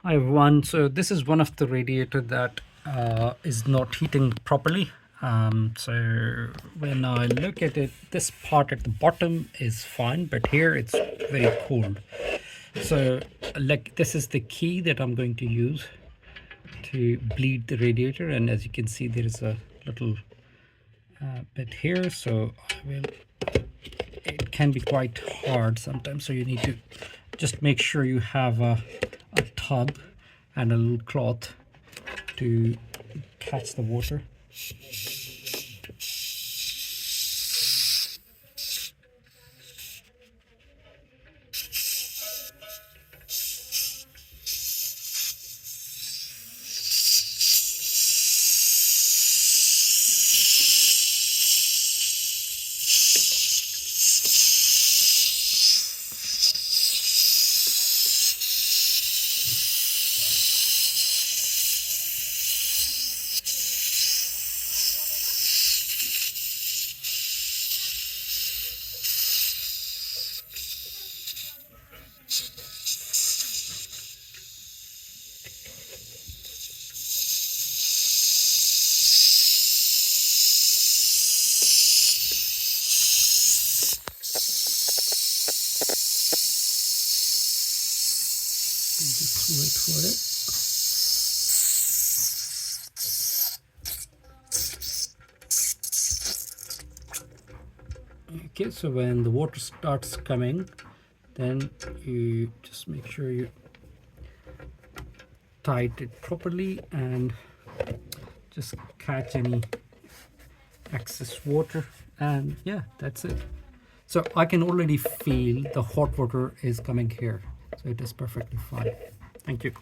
Hi everyone. So this is one of the radiator that is not heating properly. So when I look at it, this part at the bottom is fine, but here it's very cold. So like this is the key that I'm going to use to bleed the radiator, and as you can see, there is a little bit here. So I will. It can be quite hard sometimes, so you need to just make sure you have a tub and a little cloth to catch the water. Just wait for it. Okay, so when the water starts coming, then you just make sure you tight it properly and just catch any excess water, and yeah, that's it. So I can already feel the hot water is coming here, so it is perfectly fine. Thank you.